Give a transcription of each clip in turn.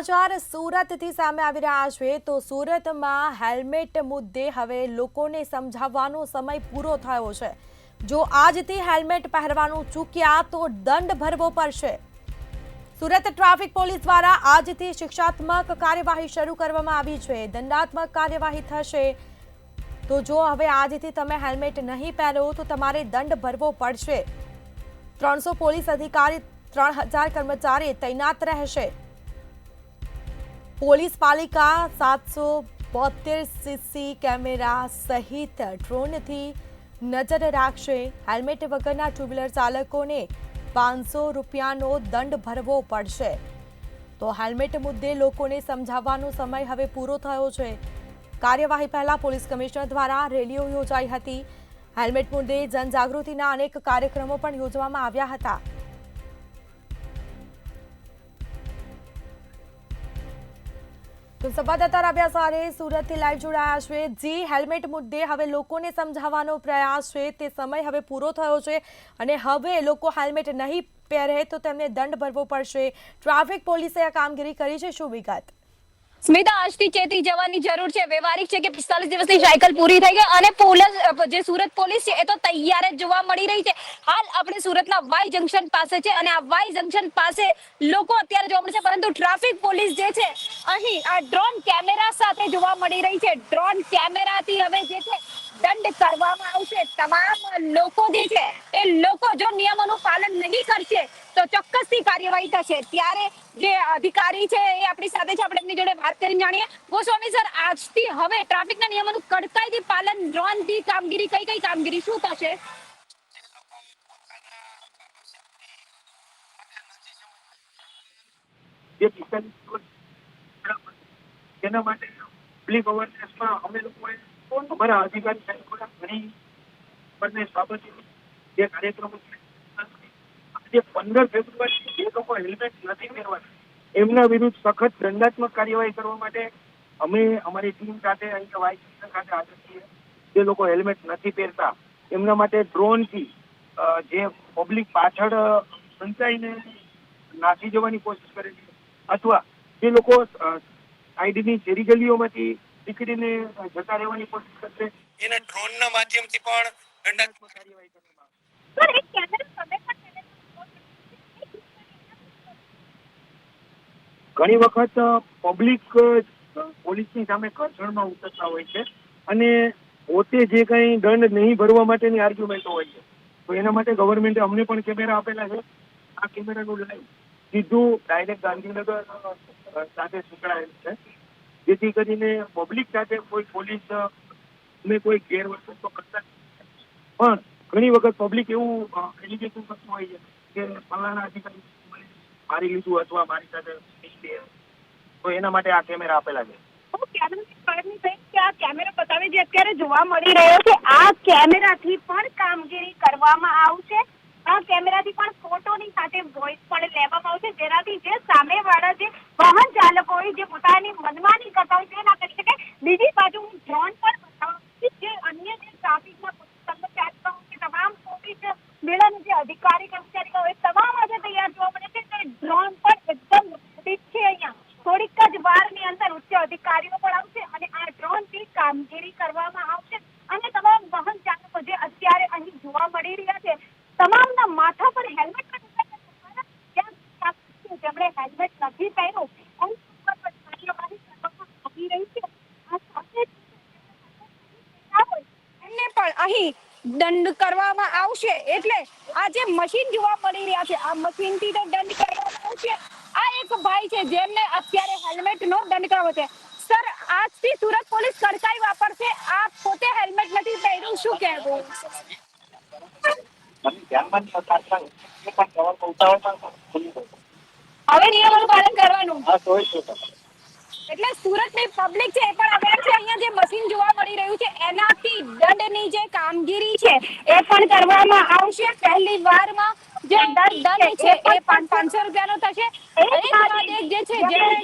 સમાચાર સુરતથી સામે આવી રહ્યા છે તો સુરતમાં હેલ્મેટ મુદ્દે હવે લોકોને સમજાવવાનો સમય પૂરો થયો છે। જો આજથી હેલ્મેટ પહેરવાનું ચૂક્યા તો દંડ ભરવો પડશે। સુરત ટ્રાફિક પોલીસ દ્વારા આજથી શિક્ષાત્મક કાર્યવાહી શરૂ કરવામાં આવી છે। દંડાત્મક કાર્યવાહી થશે તો જો હવે આજથી તમે હેલ્મેટ નહીં પહેરો તો તમારે દંડ ભરવો પડશે। 300 પોલીસ અધિકારી 3000 કર્મચારી તૈનાત રહેશે। પોલીસ પાલિકા 772 સીસી કેમેરા સહિત ડ્રોનથી નજર રાખશે। હેલ્મેટ વગરના ટુ વ્હીલર ચાલકોને 500 રૂપિયાનો દંડ ભરવો પડશે। તો હેલ્મેટ મુદ્દે લોકોને સમજાવવાનો સમય હવે પૂરો થયો છે। કાર્યવાહી પહેલા પોલીસ કમિશનર દ્વારા રેલીઓ યોજાઈ હતી। હેલ્મેટ મુદ્દે જનજાગૃતિના અનેક કાર્યક્રમો પણ યોજવામાં આવ્યા હતા। તો સંવાદદાતા રાવ્યા સારે સુરતથી લાઈવ જોડાયા છે। જી, હેલ્મેટ મુદ્દે હવે લોકોને સમજાવવાનો પ્રયાસ છે તે સમય હવે પૂરો થયો છે અને હવે લોકો હેલ્મેટ નહીં પહેરે તો તેમને દંડ ભરવો પડશે। ટ્રાફિક પોલીસે આ કામગીરી કરી છે, શું વિગત? સ્મિતા, આજથી ચેતી જવાની જરૂર છે। વ્યવહારિક છે કે 45 દિવસની સાયકલ પૂરી થઈ ગઈ અને પોલીસ જે સુરત પોલીસ છે એ તો તૈયાર જ જોવા મળી રહી છે। હાલ આપણે સુરતના વાય જંકશન પાસે છે અને આ વાય જંકશન પાસે લોકો અત્યારે જોવા મળશે, પરંતુ ટ્રાફિક પોલીસ જે છે અહીં આ ડ્રોન કેમેરા સાથે જોવા મળી રહી છે। ડ્રોન કેમેરાથી હવે જે છે દંડ કરવામાં આવશે। તમામ લોકો જે છે એ લોકો જો નિયમોનું પાલન નહીં કરશે તો ચોક્કસથી કાર્યવાહી થશે। ત્યારે જે અધિકારી છે એ આપણી સાથે છે, આપણે એમની જોડે વાત કરીને જાણીએ। ગોસ્વામી સર, આજથી હવે ટ્રાફિકના નિયમોનું કડકાઈથી પાલન, ડ્રોનથી કામગીરી, કઈ કામગીરી શું થશે? તેના માટે પબ્લિક અવેરનેસમાં અમે લોકોએ અમારા અધિકારી સાહેબોના ઘણી બંને બાબતે જે કાર્યક્રમો આજે 15 ફેબ્રુઆરી જે લોકો હેલ્મેટ નથી પહેરવા એમના વિરુદ્ધ સખત દંડાત્મક કાર્યવાહી કરવા માટે અમે અમારી ટીમ સાથે અહીંયા વાય ખાતે હાજર છીએ। જે લોકો હેલ્મેટ નથી પહેરતા એમના માટે ડ્રોનથી જે પબ્લિક પાછળ સંચાઈને નાસી જવાની કોશિશ કરે છે અથવા જે લોકો આઈડીની શેરી ગલીઓમાંથી નીકળીને જતા રહેવાની કોશિશ કરશે એને ડ્રોનના માધ્યમથી પણ દંડાત્મક કાર્યવાહી કરવામાં ઘણી વખત પબ્લિક પોલીસની સામે ઘર્ષણમાં ઉતરતા હોય છે અને પોતે જે કંઈ દંડ નહીં ભરવા માટેની આર્ગ્યુમેન્ટો હોય છે, તો એના માટે ગવર્મેન્ટે અમને પણ કેમેરા આપેલા છે। આ કેમેરાનું લાઈવ સીધું ડાયરેક્ટ ગાંધીનગર સાથે સંકળાયેલ છે, જેથી કરીને પબ્લિક સાથે કોઈ પોલીસ કોઈ ગેરવર્તન તો કરતા પણ ઘણી વખત પબ્લિક એવું એલિગેશન કરતું હોય છે કે ફલાણા અધિકારી મારી લીધું અથવા મારી સાથે તો એના માટે આ કેમેરા આપેલા છે। આ કેમેરા બતાવે જે અત્યારે જોવા મળી રહ્યો છે, આ કેમેરાથી પણ કામગીરી કરવામાં આવશે। આ કેમેરાથી પણ ફોટોની સાથે વોઇસ પણ લેવામાં આવશે, જેનાથી જે સામેવાળા જે વાહન ચાલકો હોય જે પોતાની મનમાની કરતા હોય તે ના કરી શકે। બીજી બાજુ હું ડ્રોન પણ બતાવું જે અન્ય જે ટ્રાફિકના કર્મચારીઓ છે, તમામ પોલીસ મેળાના જે અધિકારી કર્મચારીઓ હોય તમામ આજે તૈયાર જોવા મળે છે। ડ્રોન પણ એકદમ નજીક છે, અહીંયા થોડીક જ વારની અંદર ઉચ્ચ અધિકારીઓ પણ આવશે અને આ ડ્રોનથી કામગીરી કરવામાં આવશે અને તમામ વાહન ચાલકો જે અત્યારે અહીં જોવા મળી રહ્યા છે તમામના માથા પર હેલ્મેટ જેમણે હેલ્મેટ નથી પહેર્યું એમને પણ અહીં દંડ કરવામાં આવશે। એટલે આ જે મશીન જોવા મળી રહ્યા છે આ મશીનથી તો દંડ કરવામાં આવશે। આ એક ભાઈ છે જેમને અત્યારે હેલ્મેટનો દંડ કરાવો છે। સર, આજથી સુરત પોલીસ કડકાઈ વાપરશે, આ પોતે હેલ્મેટ નથી પહેર્યું, શું કહેવું? હવે નિયમોનું પાલન કરવાનું। એટલે સુરતની પબ્લિક છે એ પણ અવેર છે। અહીંયા જે મશીન જોવા મળી રહ્યું છે એનાથી દંડની જે કામગીરી છે એ પણ કરવામાં આવશે। પહેલી વારમાં જે દંડ છે એ 500 રૂપિયાનો થશે। એક બાદ એક જે છે જેમણે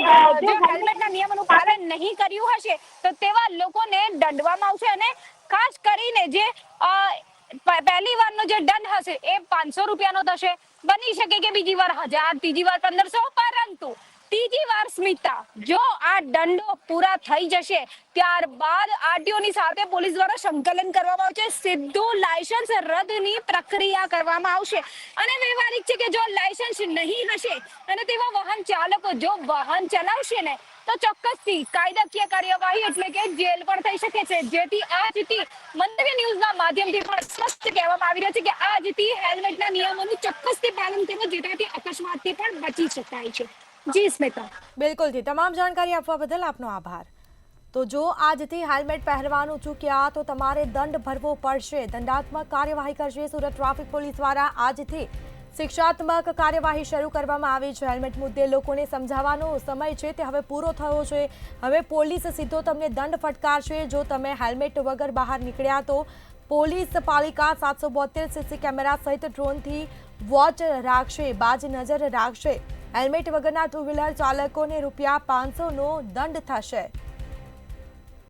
જો હેલ્મેટના નિયમોનું પાલન નહીં કર્યું હશે તો તેવા લોકોને દંડવામાં આવશે અને ખાસ કરીને જે પહેલી વારનો જે દંડ હશે એ 500 રૂપિયાનો થશે। બની શકે કે બીજી વાર 1000, ત્રીજી વાર 1500, પરંતુ ત્રીજી વાર સ્મિતા, જો આ દંડો પૂરા થઈ જશે ત્યારબાદ આરટીઓની સાથે પોલીસ દ્વારા સંકલન કરવામાં આવશે, સીધું લાયસન્સ રદની પ્રક્રિયા કરવામાં આવશે અને વ્યવહારિક છે કે જો લાયસન્સ નહીં હશે અને તેવા વાહન ચાલકો જો વાહન ચલાવશે ને તો ચોક્કસથી કાયદાકીય કાર્યવાહી એટલે કે જેલ પણ થઈ શકે છે. જેથી આજથી મંતવ્ય ન્યૂઝના માધ્યમથી પણ સ્પષ્ટ કહેવામાં આવી રહ્યું છે કે આજથી હેલ્મેટના નિયમોનું ચોક્કસથી પાલન કરવું, જેનાથી અકસ્માતથી પણ બચી શકાય છે. જી સ્મિતા. બિલકુલથી તમામ જાણકારી આપવા બદલ આપનો આભાર. તો જો આજથી હેલ્મેટ પહેરવાનું ચૂક્યા તો તમારે દંડ ભરવો પડશે. દંડાત્મક કાર્યવાહી કરશે સુરત ટ્રાફિક પોલીસ દ્વારા. આજથી શિક્ષાત્મક કાર્યવાહી શરૂ કરવામાં આવી છે. હેલ્મેટ મુદ્દે લોકોને સમજાવવાનો સમય છે તે હવે પૂરો થયો છે. હવે પોલીસ સીધો તમને દંડ ફટકારશે જો તમે હેલ્મેટ વગર બહાર નીકળ્યા તો. પોલીસ પાલિકા 772 સીસી કેમેરા સહિત ડ્રોનથી વોચ રાખશે, બાજ નજર રાખશે. હેલ્મેટ વગરના ટુ વ્હીલર ચાલકોને ₹500નો દંડ થશે.